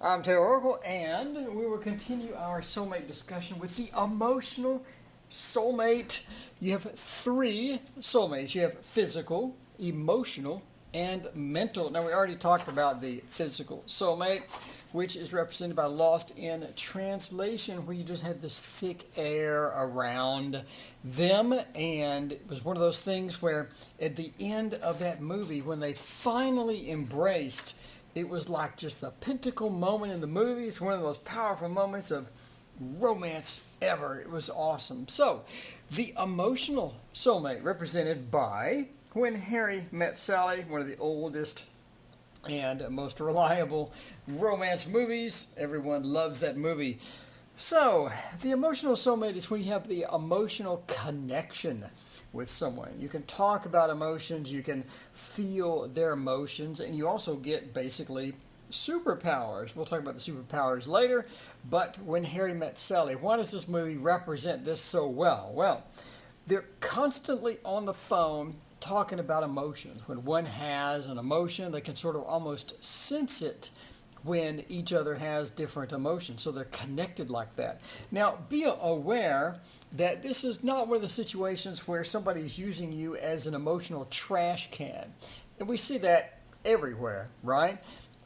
I'm Taylor Oracle, and we will continue our soulmate discussion with the emotional soulmate. You have three soulmates. You have physical, emotional, and mental. Now, we already talked about the physical soulmate, which is represented by Lost in Translation, where you just had this thick air around them. And it was one of those things where at the end of that movie, when they finally embraced, it was like just the pinnacle moment in the movie. It's one of the most powerful moments of romance ever. It was awesome. So, the emotional soulmate, represented by When Harry Met Sally, one of the oldest and most reliable romance movies. Everyone loves that movie. So, the emotional soulmate is when you have the emotional connection with someone. You can talk about emotions, you can feel their emotions, and you also get basically superpowers. We'll talk about the superpowers later, but When Harry Met Sally, why does this movie represent this so well? Well, they're constantly on the phone talking about emotions. When one has an emotion, they can sort of almost sense it when each other has different emotions. So they're connected like that. Now, be aware that this is not one of the situations where somebody's using you as an emotional trash can. And we see that everywhere, right?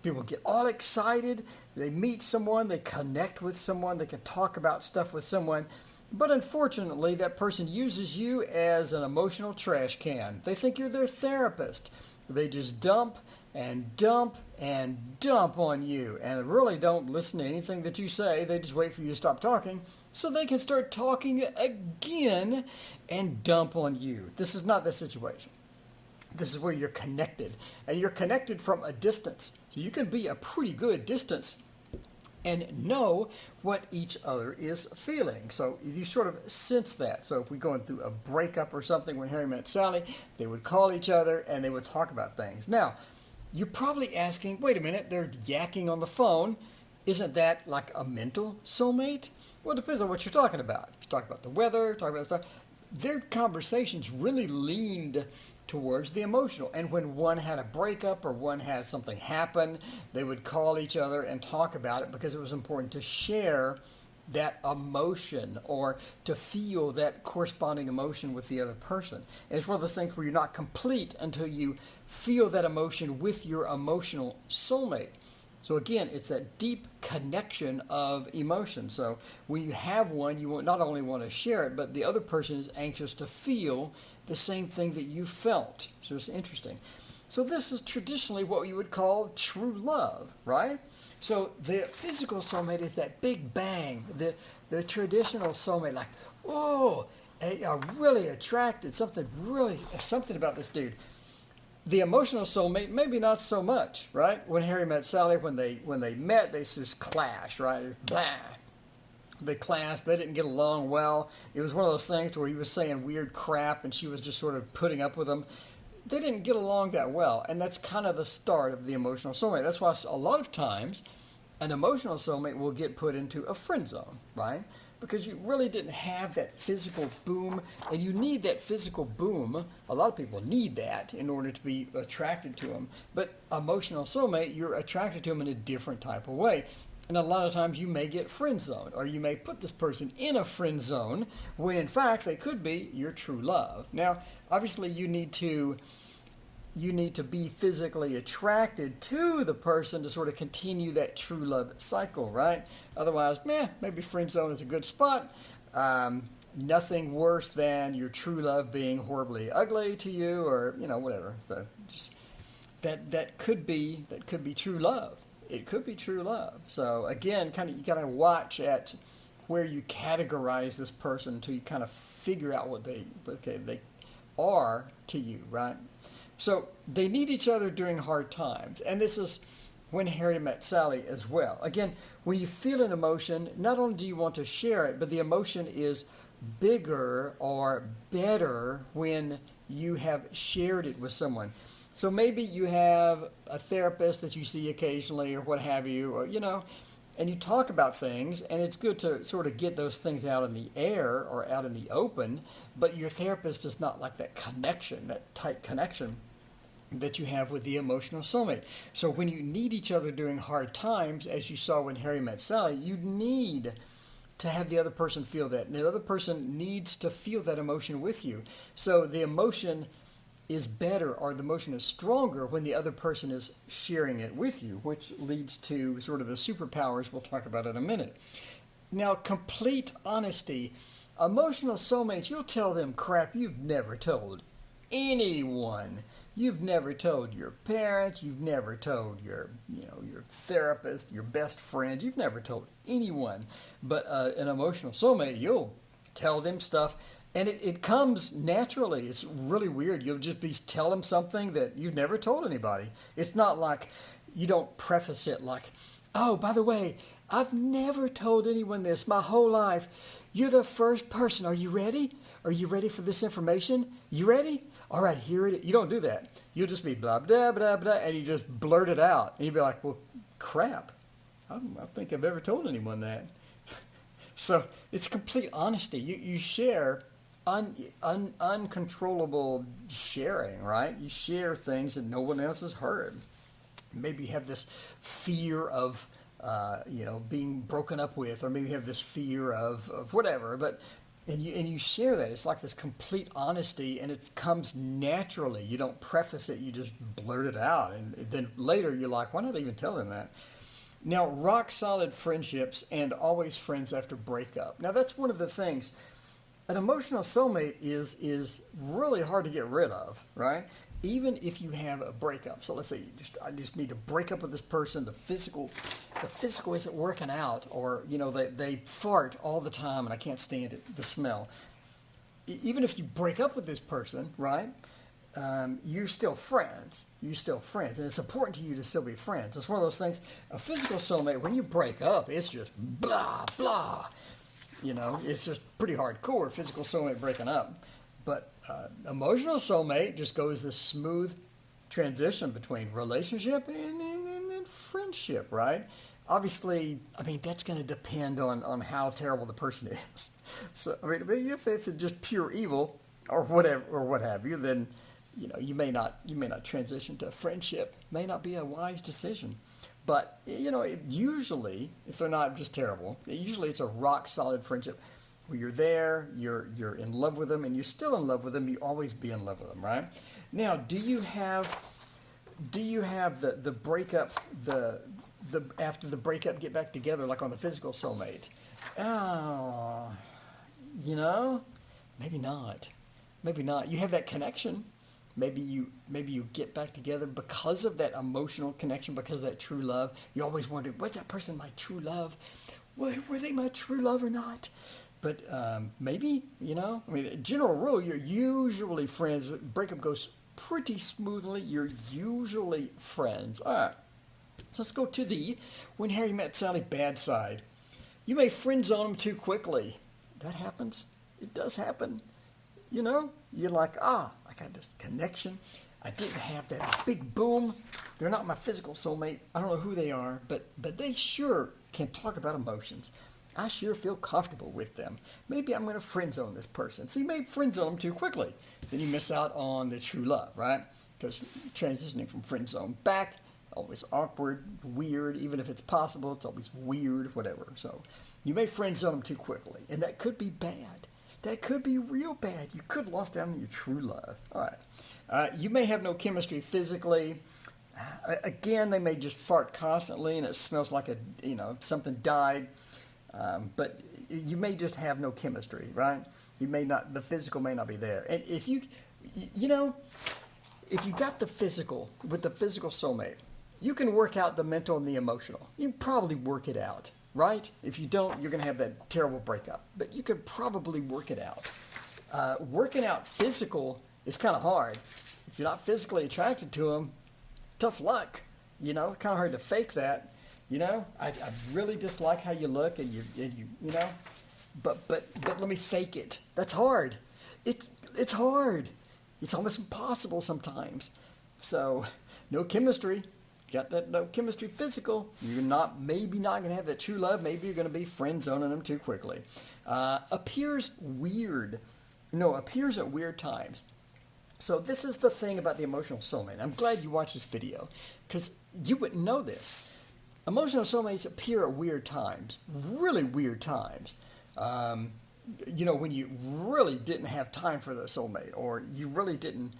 People get all excited, they meet someone, they connect with someone, they can talk about stuff with someone. But unfortunately, that person uses you as an emotional trash can. They think you're their therapist. They just dump and dump and dump on you and really don't listen to anything that you say. They just wait for you to stop talking so they can start talking again and dump on you. This is not the situation. This is where you're connected, and you're connected from a distance. So you can be a pretty good distance and know what each other is feeling. So you sort of sense that. So if we're going through a breakup or something, When Harry Met Sally, they would call each other and they would talk about things. Now, you're probably asking, wait a minute, they're yakking on the phone. Isn't that like a mental soulmate? Well, it depends on what you're talking about. If you talk about the weather, talk about stuff, their conversations really leaned towards the emotional. And when one had a breakup or one had something happen, they would call each other and talk about it because it was important to share that emotion or to feel that corresponding emotion with the other person. And it's one of those things where you're not complete until you feel that emotion with your emotional soulmate. So again, it's that deep connection of emotion. So when you have one, you not only want to share it, but the other person is anxious to feel the same thing that you felt. So it's interesting. So this is traditionally what you would call true love, right? So the physical soulmate is that big bang, the traditional soulmate, like, oh, I'm really attracted, something about this dude. The emotional soulmate, maybe not so much, right? When Harry Met Sally, when they met, they just clashed, right? Blah. They clashed. They didn't get along well. It was one of those things where he was saying weird crap and she was just sort of putting up with him. They didn't get along that well, and that's kind of the start of the emotional soulmate. That's why a lot of times an emotional soulmate will get put into a friend zone, right? Because you really didn't have that physical boom, and you need that physical boom. A lot of people need that in order to be attracted to them. But emotional soulmate, you're attracted to them in a different type of way. And a lot of times you may get friend zoned, or you may put this person in a friend zone when in fact they could be your true love. Now, obviously you need to be physically attracted to the person to sort of continue that true love cycle, right? Otherwise, maybe friend zone is a good spot. Nothing worse than your true love being horribly ugly to you, or whatever. So just that could be true love. It could be true love. So again, you gotta watch at where you categorize this person until you kind of figure out what they are to you, right? So they need each other during hard times. And this is When Harry Met Sally as well. Again, when you feel an emotion, not only do you want to share it, but the emotion is bigger or better when you have shared it with someone. So maybe you have a therapist that you see occasionally or what have you, or and you talk about things, and it's good to sort of get those things out in the air or out in the open, but your therapist is not like that connection, that tight connection. that you have with the emotional soulmate. So when you need each other during hard times, as you saw when Harry met Sally, you need to have the other person feel that. And the other person needs to feel that emotion with you. So the emotion is better, or the emotion is stronger when the other person is sharing it with you, which leads to sort of the superpowers we'll talk about in a minute. Now, complete honesty. Emotional soulmates, you'll tell them crap you've never told anyone. You've never told your parents, you've never told your therapist, your best friend, you've never told anyone. But an emotional soulmate, you'll tell them stuff, and it comes naturally. It's really weird. You'll just be tell them something that you've never told anybody. It's not like you don't preface it like, oh, by the way, I've never told anyone this my whole life. You're the first person. Are you ready? Are you ready for this information? You ready? All right, here it is. You don't do that. You'll just be blah, blah, blah, blah, and you just blurt it out. And you'll be like, well, crap. I don't think I've ever told anyone that. So it's complete honesty. You share uncontrollable sharing, right? You share things that no one else has heard. Maybe you have this fear of, being broken up with, or maybe you have this fear of whatever, but and you share that. It's like this complete honesty, and it comes naturally. You don't preface it, you just blurt it out. And then later you're like, why not even tell them that? Now, rock solid friendships and always friends after breakup. Now, that's one of the things. An emotional soulmate is really hard to get rid of, right? Even if you have a breakup. So let's say I just need to break up with this person. The physical isn't working out, or they fart all the time and I can't stand it, the smell. Even if you break up with this person, right? You're still friends. You're still friends, and it's important to you to still be friends. It's one of those things. A physical soulmate, when you break up, it's just blah blah. It's just pretty hardcore. Physical soulmate breaking up. But emotional soulmate just goes this smooth transition between relationship and friendship, right? Obviously, that's going to depend on how terrible the person is. So, if they're just pure evil or whatever or what have you, then you may not transition to friendship. May not be a wise decision. But usually, if they're not just terrible, usually it's a rock solid friendship where you're there, you're in love with them, and you're still in love with them. You always be in love with them, right? Now, do you have the breakup, the after the breakup get back together like on the physical soulmate? Oh, maybe not. Maybe not. You have that connection. Maybe you get back together because of that emotional connection, because of that true love. You always wondered, was that person my true love? Were they my true love or not? But maybe, general rule, you're usually friends. Breakup goes pretty smoothly. You're usually friends. All right. So let's go to when Harry met Sally bad side. You may friend zone them too quickly. That happens. It does happen. You're like, I got this connection. I didn't have that big boom. They're not my physical soulmate. I don't know who they are, but they sure can talk about emotions. I sure feel comfortable with them. Maybe I'm going to friend zone this person. So you may friend zone them too quickly. Then you miss out on the true love, right? Because transitioning from friend zone back, always awkward, weird. Even if it's possible, it's always weird, whatever. So you may friend zone them too quickly. And that could be bad. That could be real bad. You could lost out on your true love. All right. You may have no chemistry physically. Again, they may just fart constantly and it smells like something died. But you may just have no chemistry, right? The physical may not be there. And if you got the physical with the physical soulmate, you can work out the mental and the emotional. You can probably work it out, right? If you don't, you're going to have that terrible breakup. But you could probably work it out. Working out physical is kind of hard. If you're not physically attracted to them, tough luck. Kind of hard to fake that. I really dislike how you look, and but let me fake it. That's hard. It's hard. It's almost impossible sometimes. So, no chemistry. Got that no chemistry physical. You're maybe not going to have that true love. Maybe you're going to be friend zoning them too quickly. Appears weird. No, appears at weird times. So this is the thing about the emotional soulmate. I'm glad you watched this video because you wouldn't know this. Emotional soulmates appear at weird times, really weird times. When you really didn't have time for the soulmate, or you really didn't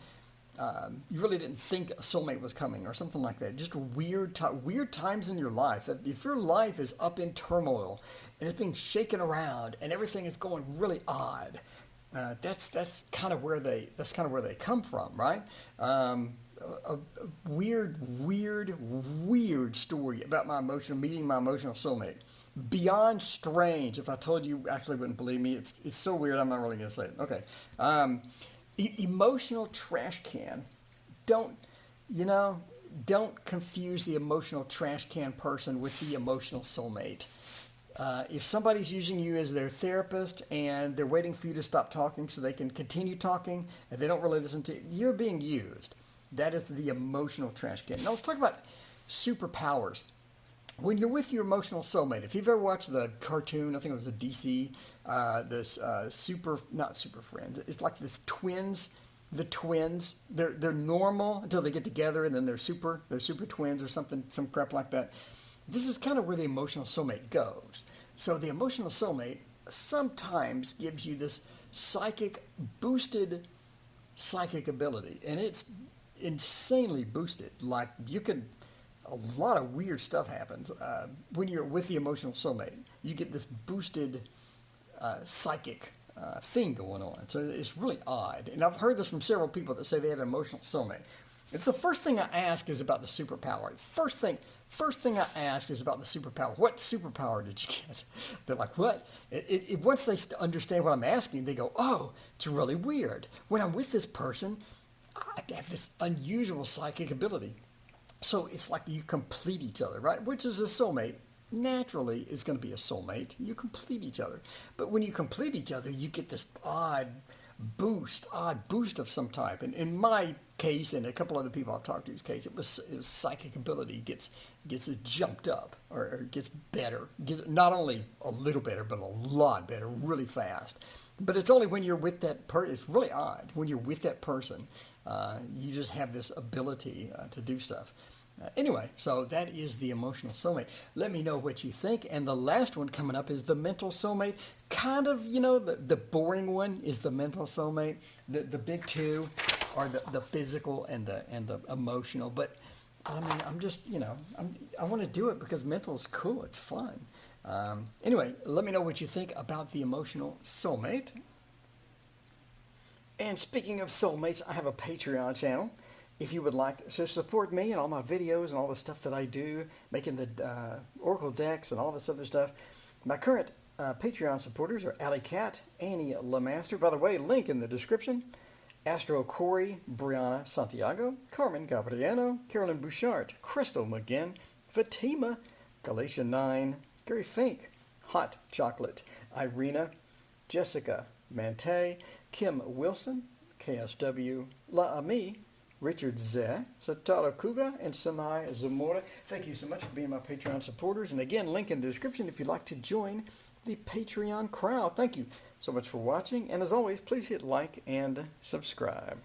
think a soulmate was coming, or something like that. Just weird times in your life. If your life is up in turmoil and it's being shaken around and everything is going really odd, that's kind of where they come from, right? A weird story about meeting my emotional soulmate. Beyond strange. If I told you, actually wouldn't believe me. It's so weird. I'm not really gonna say it. Okay. Emotional trash can. Don't don't confuse the emotional trash can person with the emotional soulmate. If somebody's using you as their therapist and they're waiting for you to stop talking so they can continue talking and they don't really listen to you, you're being used. That is the emotional trash can. Now let's talk about superpowers. When you're with your emotional soulmate, if you've ever watched the cartoon, I think it was the DC, not Super Friends, it's like the twins. The twins, they're normal until they get together, and then they're super twins or something, some crap like that. This is kind of where the emotional soulmate goes. So the emotional soulmate sometimes gives you this boosted psychic ability, and it's insanely boosted. Like a lot of weird stuff happens when you're with the emotional soulmate. You get this boosted psychic thing going on. So it's really odd. And I've heard this from several people that say they had an emotional soulmate. It's the first thing I ask is about the superpower. First thing I ask is about the superpower. What superpower did you get? They're like, what? Once they understand what I'm asking, they go, oh, it's really weird. When I'm with this person, I have this unusual psychic ability. So it's like you complete each other, right? Which is a soulmate. Naturally is going to be a soulmate. You complete each other. But when you complete each other, you get this odd boost of some type. And in my case, and a couple other people I've talked to's case, it was psychic ability gets jumped up or gets better. Not only a little better, but a lot better, really fast. But it's only when you're with that person. It's really odd. When you're with that person, you just have this ability to do stuff. Anyway, so that is the emotional soulmate. Let me know what you think. And the last one coming up is the mental soulmate. Kind of, the boring one is the mental soulmate. The big two are the physical and the emotional. But I mean, I'm just, I want to do it because mental is cool. It's fun. Anyway, let me know what you think about the emotional soulmate. And speaking of soulmates, I have a Patreon channel. If you would like to support me and all my videos and all the stuff that I do, making the Oracle decks and all this other stuff, my current Patreon supporters are Alley Cat, Annie LeMaster, by the way, link in the description, Astro Corey, Brianna Santiago, Carmen Gabriano, Carolyn Bouchard, Crystal McGinn, Fatima, Galatia 9, Gary Fink, Hot Chocolate, Irina, Jessica Mante, Kim Wilson, KSW, La Ami, Richard Zeh, Satoru Kuga, and Samai Zamora. Thank you so much for being my Patreon supporters. And again, link in the description if you'd like to join the Patreon crowd. Thank you so much for watching. And as always, please hit like and subscribe.